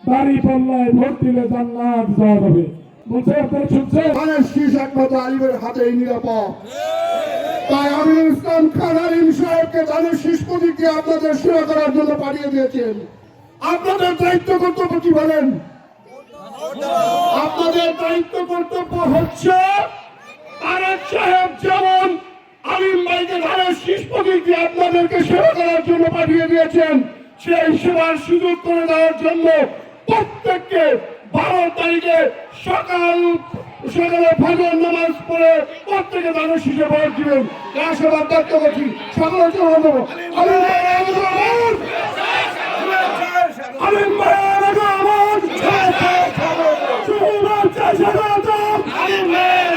দাড়ি পাল্লায় ভোট দিলে জান্নাত যাওয়া যাবে। বলছে আপনারা শুনছেন, ধানের শীষ একমাত্র আলিমের হাতেই নিরাপদ। তাই আমিনুল ইসলাম খান আলিম সাহেবকে ধানের শীষ প্রতীক দিয়ে আপনাদের সেবা করার জন্য পাঠিয়ে দিয়েছেন। আপনাদের দায়িত্ব কর্তব্য কি বলেন? আপনাদের দায়িত্ব কর্তব্য হচ্ছে তারেক সাহেব যেমন আলিম ভাইকে ধানের শীষ প্রতীক দিয়ে আপনাদেরকে সেবা করার জন্য পাঠিয়ে দিয়েছেন, সেই সেবার সুযোগ করে দেওয়ার জন্য প্রত্যেককে 12 তারিখে সকালে ফজর নামাজ পড়ে প্রত্যেকে ধানের শীষে ভোট দিবেন। সেবার দায়িত্ব করছি সকলে জমা দেবো। আলিম ভাইয়ের আগমন, পক্ষ থেকে শুভেচ্ছা, পক্ষ থেকে আলিম ভাইয়ের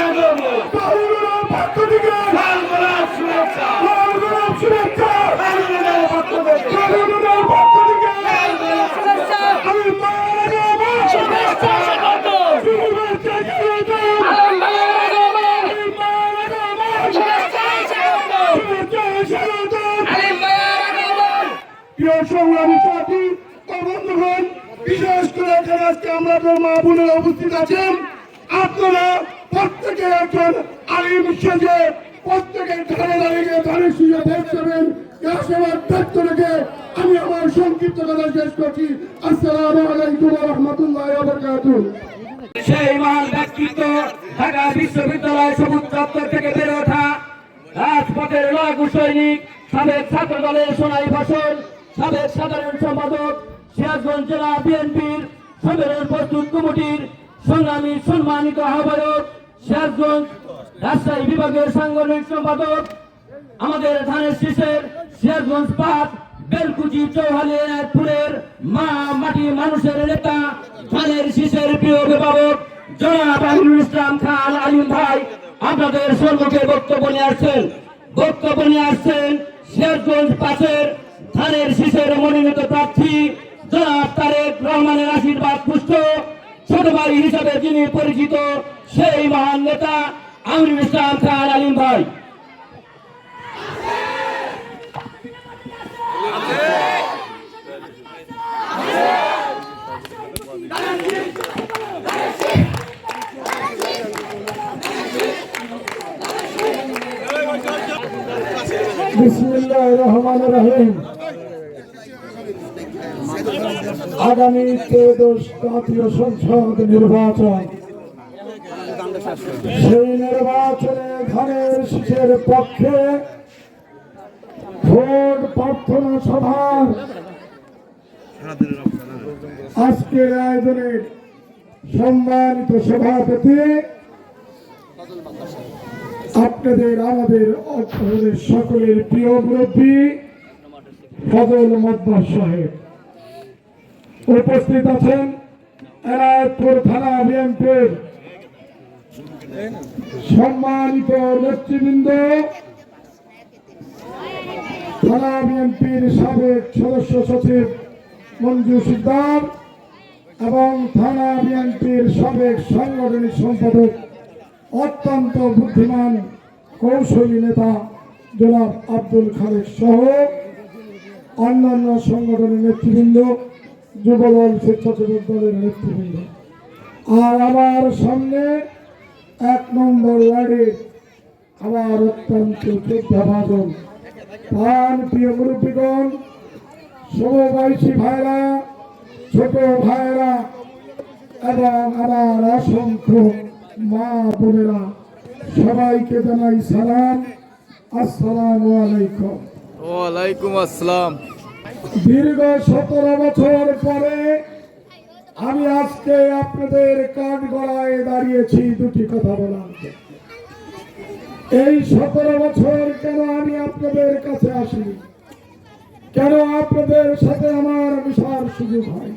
আগমন, প্রিয় সংগ্রামী সাথী বন্ধুগণ, বিশেষ করে এখানে আজকে আমাদের মা বোনেরা উপস্থিত আছেন। আপনারা প্রত্যেকে একজন আলিম সেজে প্রত্যেকের ঘরে দাঁড়িয়ে ধানের শীষে ভোট দেবেন। সেবার দায়িত্ব রেখে আমি আমার সংক্ষিপ্ত কথা শেষ করছি। আসসালামু আলাইকুম ওয়া রাহমাতুল্লাহি ওয়া বারাকাতুহু। সেই মহান ব্যক্তিত্ব ঢাকা বিশ্ববিদ্যালয় সবুজ চত্বর থেকে বেড়ে ওঠা রাজপথের লড়াকু সৈনিক, সাবেক ছাত্র দলের সোনালী ফসল, সাবেক সাধারণ সম্পাদক, সিরাজগঞ্জ জেলা বিএনপির সম্মেলন প্রস্তুত কমিটির সংগ্রামী সম্মানিত আহ্বায়ক, সিরাজগঞ্জ রাজশাহী বিভাগের সাংগঠনিক সম্পাদক, আমাদের ধানের শীষের সিরাজগঞ্জ 5 বেলকুচি চৌহালি এনায়তপুরের মা মাটি মানুষের নেতা, ধানের শীষের প্রিয় অভিভাবক জনাব আমিনুল ইসলাম খান আলিম ভাই আপনাদের সম্মুখে বক্তব্য নিয়ে আসছেন সিরাজগঞ্জ 5-এর ধানের শীষের মনোনীত প্রার্থী জনাব তারেক রহমানের আশীর্বাদ পুষ্ট ছোট ভাই হিসাবে যিনি পরিচিত সেই মহান নেতা আমিনুল ইসলাম খান আলিম ভাই। বিসমিল্লাহির রহমানির রহিম। আগামী 13 জাতীয় সংসদ নির্বাচন, সেই নির্বাচনে ধানের শীষের পক্ষে ভোট প্রার্থনা সভার আজকের আয়োজনের সম্মানিত সভাপতি আপনাদের আমাদের সকলের প্রিয় মুরব্বী ফজল মোদ্দার সাহেব, উপস্থিত আছেন এনায়তপুর থানা বিএনপির সম্মানিত নেতৃবৃন্দ, থানা বিএনপির সাবেক সদস্য সচিব মঞ্জু সিকদার এবং থানা বিএনপির সাবেক সাংগঠনিক সম্পাদক অত্যন্ত বুদ্ধিমান কৌশলী নেতা জনাব আব্দুল খালেক সহ অন্যান্য সংগঠনের নেতৃবৃন্দ, যুবদল, স্বেচ্ছাসেবক দলের নেতৃবৃন্দ, আর আমার সামনে 1 নম্বর ওয়ার্ডের আমার অত্যন্ত শ্রদ্ধাভাজন প্রাণ প্রিয় মুরব্বীগণ, সমবয়সী ভাইরা, ছোট ভাইরা এবং আমার অসংখ্য মা বোনেরা, সবাইকে জানাই সালাম। আসসালামু আলাইকুম। ওয়ালাইকুম আসসালাম। দীর্ঘ 17 বছর পরে আমি আজকে আপনাদের কাঠ গড়ায় দাঁড়িয়েছি দুটি কথা বলার জন্য। এই 17 বছর কেন আমি আপনাদের কাছে আসি, কেন আপনাদের সাথে আমার মিশার সুযোগ হয়,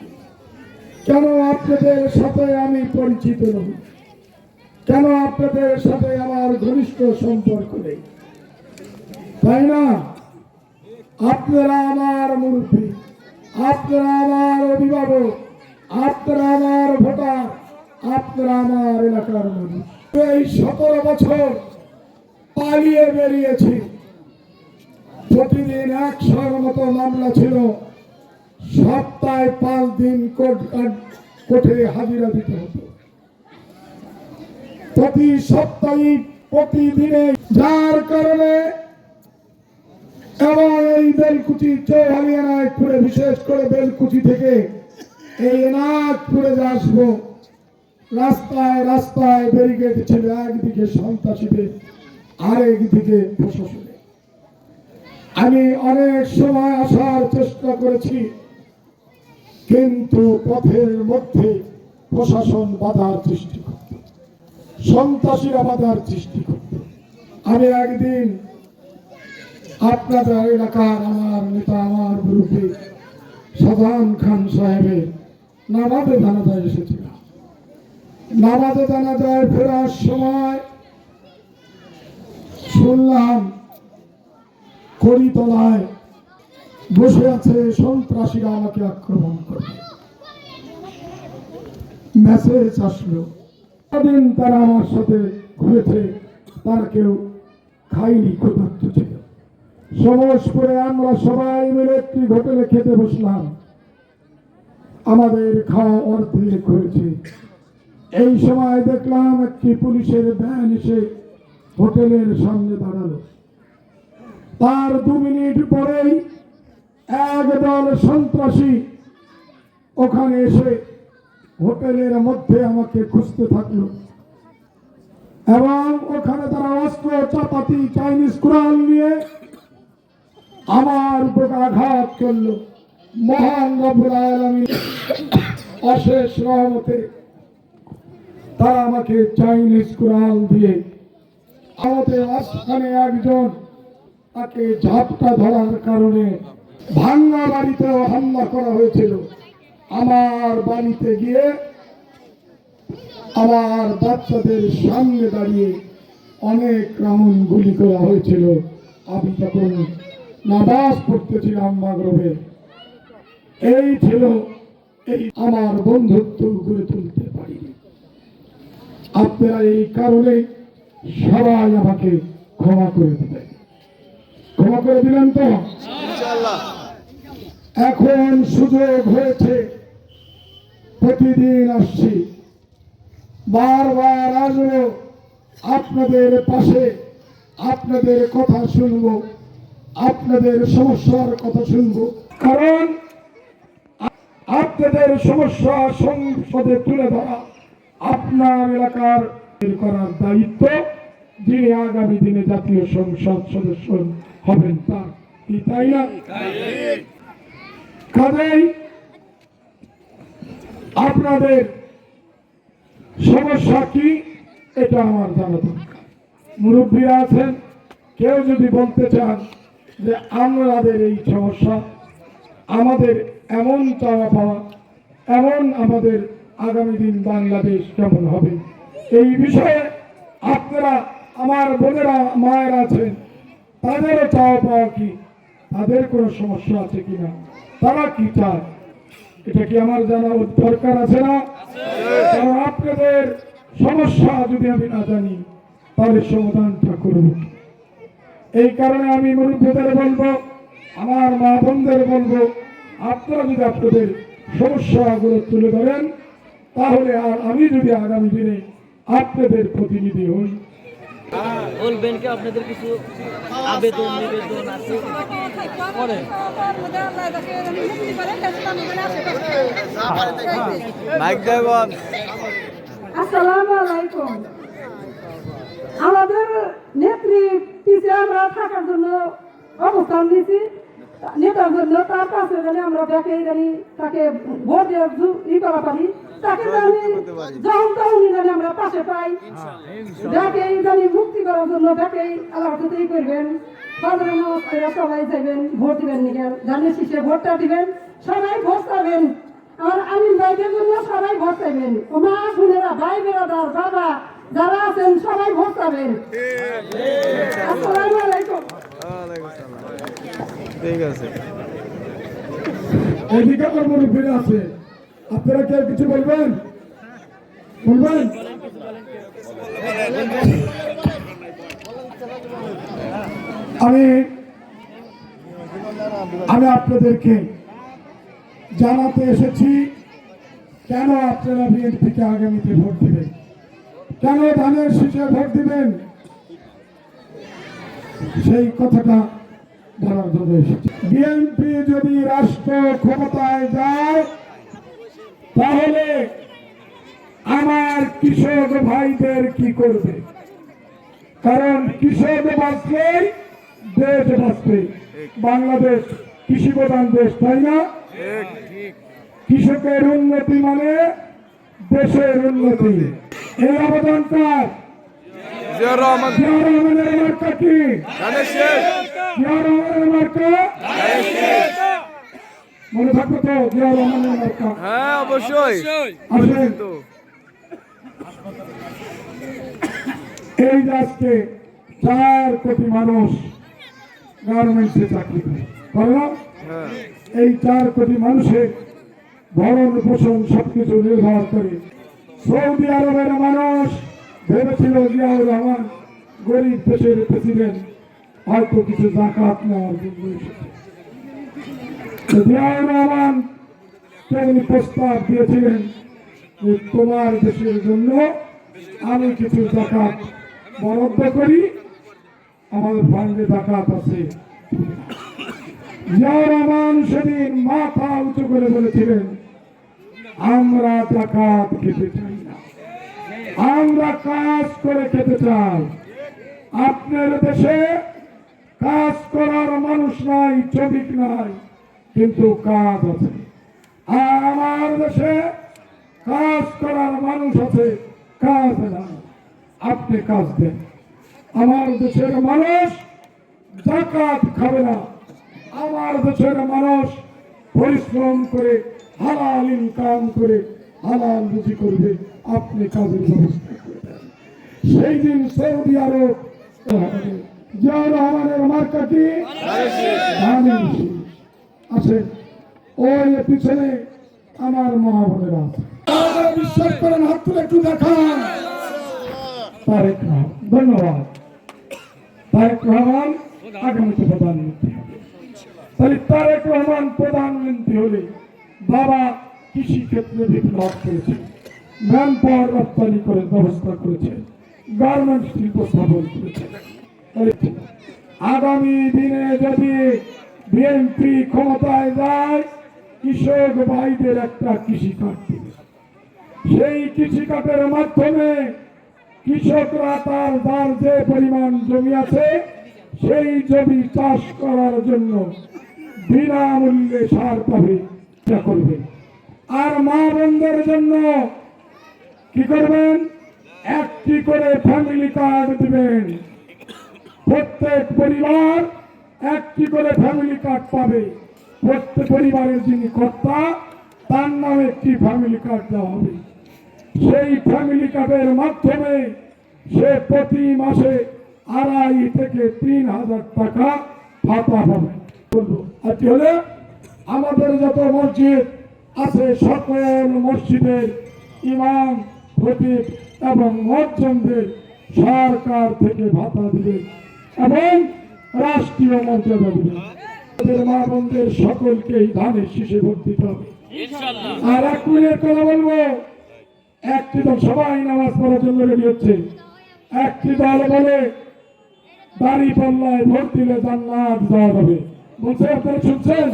কেন আপনাদের সাথে আমি পরিচিত নই, কেন আপনাদের সাথে আমার ঘনিষ্ঠ সম্পর্ক নেই, তাই না? আপনারা আমার মুরব্বী, আপনারা আমার অভিভাবক, আপনারা আমার ভোটার, আপনারা আমার এলাকার মানুষ। এই 17 বছর পালিয়ে বেরিয়েছি। প্রতিদিন 100-র মতো মামলা ছিল, সপ্তাহে 5 দিন কোর্টে হাজিরা দিতে হতো। প্রতি সপ্তাহে প্রতিদিনে, যার কারণে এবং এই বেলকুচি চৌহালি এনায়তপুরে, বিশেষ করে বেলকুচি থেকে এই এনায়তপুরে যে আসবো, রাস্তায় রাস্তায় ব্যারিকেড ছিল, একদিকে সন্ত্রাসীদের আর একদিকে প্রশাসনের। আমি অনেক সময় আসার চেষ্টা করেছি, কিন্তু পথের মধ্যে প্রশাসন বাধার সৃষ্টি করত, সন্ত্রাসীরা বাধার সৃষ্টি করত। আমি একদিন আপনাদের এলাকার আমার নেতা, আমার গ্রুপে সাধারণ খান সাহেবের নামাজে জানাজায় এসেছিলাম। নামাজে জানাজায় ফেরার সময় শুনলাম কড়িতলায় বসে আছে সন্ত্রাসীরা, আমাকে আক্রমণ করবে। মেসেজ আসলো, দিন তারা আমার সাথে ঘুরেছে, তার কেউ খাইনি, ক্ষুধার্ত ছিল। সমস করে আমরা সবাই মিলে একটি হোটেলে খেতে বসলাম। আমাদের খাওয়া অর্ধেক হয়েছে। এই সময় দেখলাম একটি পুলিশের ভ্যান এসে হোটেলের সামনে দাঁড়ালো। তার 2 মিনিট পরেই একদল সন্ত্রাসী ওখানে এসে হোটেলের মধ্যে আমাকে খুঁজতে থাকলো এবং ওখানে তারা অস্ত্র, চাপাতি, চাইনিজ কুড়াল নিয়ে আমার উপর আঘাত করলো। মহান রব্বুল আলামিন অশেষ রহমতে তারা আমাকে চাইনিজ কুড়াল দিয়ে, আমাদের মাঝখানে একজন তাকে ঝাপটা ধরার কারণে ভাঙ্গা বাড়িতেও হামলা করা হয়েছিল। আমার বাড়িতে গিয়ে আমার বাচ্চাদের সামনে দাঁড়িয়ে অনেক রাউন্ড গুলি করা হয়েছিল। আমি তখন নামাজ পড়তেছিলাম মাগরিবে। এই ছিল এই আমার বন্ধুত্ব গড়ে তুলতে পারিনি। আপনারা এই কারণে সবাই আমাকে ক্ষমা করে দেবেন। ক্ষমা করে দিলেন তো? এখন সুযোগ হয়েছে, প্রতিদিন আসছি, বারবার আসবো, আপনাদের পাশে, আপনাদের কথা শুনবো, আপনাদের সমস্যার কথা শুনবো। কারণ আপনাদের সমস্যা সংসদে তুলে ধরা আপনার এলাকার করার দায়িত্ব যিনি আগামী দিনে জাতীয় সংসদ সদস্য হবেন তার, কি তাই না? কাজেই আপনাদের সমস্যা কি এটা আমার জানা দরকার। মুরব্বীরা আছেন, কেউ যদি বলতে চান যে আমাদের এই সমস্যা, আমাদের এমন চাওয়া পাওয়া, এমন আমাদের আগামী দিন বাংলাদেশ কেমন হবে, এই বিষয়ে আপনারা, আমার বোনেরা, মায়েরা আছেন, তাদেরও চাওয়া পাওয়া কি, তাদের কোনো সমস্যা আছে কিনা, তারা কি চায়, এটা কি আমার জানা দরকার আছে না? কারণ আপনাদের সমস্যা যদি আমি না জানি তাহলে সমাধানটা করব। এই কারণে আমি মুরব্বীদের বলবো, আমার মা বোনদের বলবো, আপনারা যদি আপনাদের সমস্যাগুলো তুলে ধরেন, তাহলে আর আমি যদি আগামী দিনে আপনাদের প্রতিনিধি হই। বলবেন কি আপনাদের কিছু আবেদন নিবেদন আছে? মাইক দেবন। আসসালামু আলাইকুম। আমাদের নেত্রী পিছিয়ে আমরা থাকার জন্য অবস্থান নিয়েছি, নেতার জন্য, তার কাছে জানি আমরা দেখে জানি তাকে ভোট দিয়ে করা পারি, তাকে জানি যখন তখন জানি আমরা পাশে পাই, যাকে জানি মুক্তি করার জন্য তাকে আল্লাহ করবেন। সাধারণ অবস্থায় সবাই যাবেন, ভোট দিবেন, জানি শেষে ভোটটা দিবেন, সবাই ভোট পাবেন। আর আমিন ভাইদের জন্য সবাই ভোট চাইবেন। মা বোনেরা, ভাই বেরাদার, বাবা যারা আছেন সবাই ভোট পাবেন। আসসালামু আলাইকুম। ঠিক আছে। এদিকে আমার মুরব্বীরা আছে, আপনারা কেউ কিছু বলবেন? বলবেন? আমি আপনাদেরকে জানাতে এসেছি কেন আপনারা বিএনপিকে আগামীতে ভোট দিবেন, কেন ধানের শীষে ভোট দিবেন, সেই কথাটা বলার জন্য এসেছি। বিএনপি যদি রাষ্ট্র ক্ষমতায় যায় তাহলে আমার কৃষক ভাইদের কি করবে? কারণ কৃষক বাঁচলেই দেশ বাঁচবে। বাংলাদেশ কৃষি প্রধান দেশ, তাই না? কৃষকের উন্নতি মানে দেশের উন্নতি। এই অবদানকার জিয়াউর রহমান জিয়াউর রহমানের মার্কা কি? ধানের শীষ। জিয়াউর রহমানের মার্কা মনে থাকবে তো? জিয়াউর রহমানের মার্কা। হ্যাঁ অবশ্যই। আসেন, তো এই আজকে 4 কোটি মানুষ গার্মেন্টসে চাকরি করে না? হ্যাঁ এই 4 কোটি মানুষের ভরণ পোষণ সবকিছু নির্ভর করে। সৌদি আরবের মানুষ ভেবেছিল জিয়াউর রহমান গরিব দেশের প্রেসিডেন্ট, হয়তো কিছু জাকাত নেওয়ার জন্য এসেছে। তো জিয়াউর রহমান তেমনি প্রস্তাব দিয়েছিলেন যে তোমার দেশের জন্য আমি কিছু জাকাত বরাদ্দ করি, আমাদের ফান্ডে জাকাত আছে। জিয়াউর রহমান সেদিন মাথা উঁচু করে বলেছিলেন আমরা জাকাত খেতে চাই না, আমরা কাজ করে খেতে চাই। আপনার দেশে কাজ করার মানুষ নাই, শ্রমিক নাই, কিন্তু কাজ আছে। আর আমার দেশে কাজ করার মানুষ আছে, কাজ নাই। আপনি কাজ দেন। আমার দেশের মানুষ জাকাত খাবে না, আমার দেশের মানুষ পরিশ্রম করে হালাল ইনকাম করে হালাল রুজি করবে। আপনি কাজের ব্যবস্থা করে দেন। সেই দিন সৌদি আরব জিয়াউর রহমানের মার্কা কি? ধানের শীষ। আসেন, ওই পিছনে আমার মা বোনেরা আছে। আপনারা বিশ্বাস করেন, হাত তুলে একটু দেখান। তারেক রহমান, ধন্যবাদ। তারেক রহমান আগামীতে প্রধানমন্ত্রী হবে। তাহলে তারেক রহমান প্রধানমন্ত্রী হলে বাবা কৃষি ক্ষেত্রে বিপ্লব করেছে, ম্যান পাওয়ার রপ্তানি করে ব্যবস্থা করেছে, গার্মেন্টস শিল্প স্থাপন করেছে। আগামী দিনে যদি বিএনপি ক্ষমতায় যায়, কৃষক ভাইদের একটা কৃষি কার্ড দিবে। সেই কৃষি কার্ডের মাধ্যমে কৃষকরা তার যার যে পরিমাণ জমি আছে সেই জমি চাষ করার জন্য বিনামূল্যে সার পাবে, এটা করবে। আর মা বোনদের জন্য কি করবেন? একটি করে ফ্যামিলি কার্ড দিবেন। প্রত্যেক পরিবার একটি করে ফ্যামিলি কার্ড পাবে। প্রত্যেক পরিবারের যিনি কর্তা তার নামে একটি ফ্যামিলি কার্ড দেওয়া হবে। সেই ফ্যামিলি কার্ডের মাধ্যমে সে প্রতি মাসে 2,500 থেকে 3,000 টাকা ভাতা পাবে। আর কি হলে আমাদের যত মসজিদ আছে সকল মসজিদের ইমাম, খতিব এবং মুয়াজ্জিনদের সরকার থেকে ভাতা দিবে এবং রাষ্ট্রীয় মর্যাদা দিবে। আমাদের মা বোনদের সকলকেই ধানের শীষে ভোট দিতে হবে। আর 1 মিনিট কথা বলবো। একটি দল সবাই নামাজ পড়ার জন্য রেডি হচ্ছে। একটি দল বলে দাঁড়িপাল্লায় ভোট দিলে জান্নাত যাওয়া যাবে। বলছে, আপনারা শুনছেন?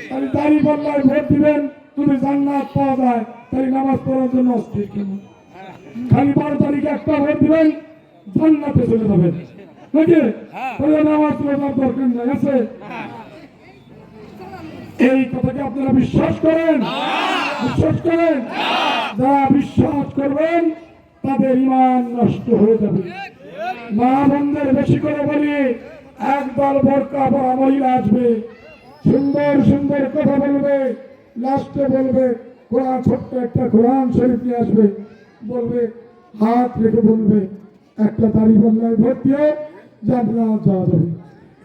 তাহলে দাঁড়িপাল্লায় ভোট দিবেন, যদি জান্নাত পাওয়া যায় তাহলে নামাজ পড়ার জন্য অস্থির কেন? খালি 12 তারিখে একটা ভোট দিবেন, জান্নাতে চলে যাবেন নাকি? তাহলে নামাজ পড়ার দরকার নাই আছে? এই কথাকে আপনারা বিশ্বাস করেন? বিশ্বাস করেন? যারা বিশ্বাস করবেন তাদের ঈমান নষ্ট হয়ে যাবে। মা বোনদের বেশি করে বলি, একদল বোরকা পরা মহিলা আসবে, সুন্দর সুন্দর কথা বলবে, লাস্টে বলবে কোরআন, ছোট্ট একটা কোরআন শরীফ নিয়ে আসবে, বলবে হাত রেখে বলবে একটা দাঁড়িপাল্লায় ভোট দিয়ে জান্নাত যাওয়া যাবে।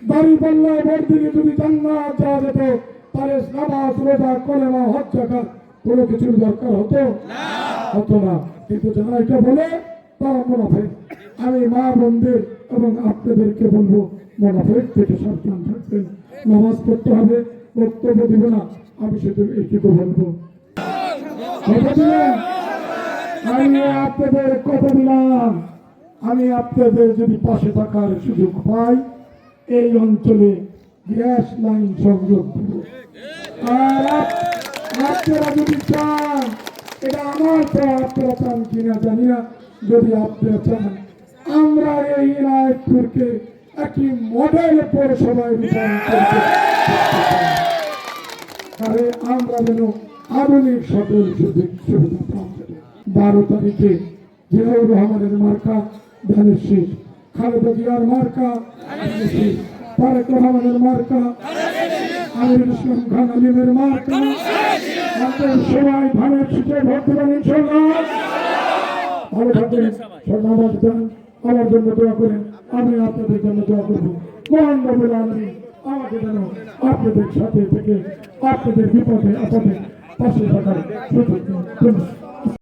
দাঁড়িপাল্লায় ভোট দিলে যদি জান্নাত যাওয়া যেত তাহলে নামাজ, রোজা, কলেমা, হজ, যাকাত কোনো কিছুর দরকার হতো না। কিন্তু যারা এটা বলে তারা মুনাফিক। আমি মা বোনদের এবং আপনাদেরকে বলবো, মুনাফিক থেকে সাবধান থাকবেন। নামাজ পড়তে হবে, বক্তব্য দিব না, আমি শুধু এইটুকু বলবো, কথা দিলেন? আমি আপনাদের কথা দিলাম, আমি আপনাদের যদি পাশে থাকার সুযোগ পাই এই অঞ্চলে গ্যাস লাইন সংযোগ দেব। আর আপনারা যদি চান, এটা আমার চাওয়া, আপনারা চান কিনা জানি না, যদি আপনারা চান আমরা এই ইনায়তপুরকে একটি মডেল পৌরসভায় রূপায়ণ করতে তাহলে আমরা যেন আধুনিক সকল সুযোগ সুবিধা প্রাপ্ত। 12 তারিখে জিয়াউর রহমানের মার্কা ধানের শীষ, খালেদা জিয়ার মার্কা ধানের শীষ, তারেক রহমানের মার্কা, আমিরুল ইসলাম খান আলিমের মার্কা, আপনার সবাই ধানের শীষে ভোট দেবেন ইনশাআল্লাহ। ভালো থাকেন, ধন্যবাদ দেন, আমার জন্য দোয়া করেন, আমি আপনাদের জন্য দোয়া করবো। মহান রব্বুল আলামিন আমাকে যেন আপনাদের সাথে থেকে আপনাদের বিপদে আপদে পাশে থাকার সুযোগ দিন।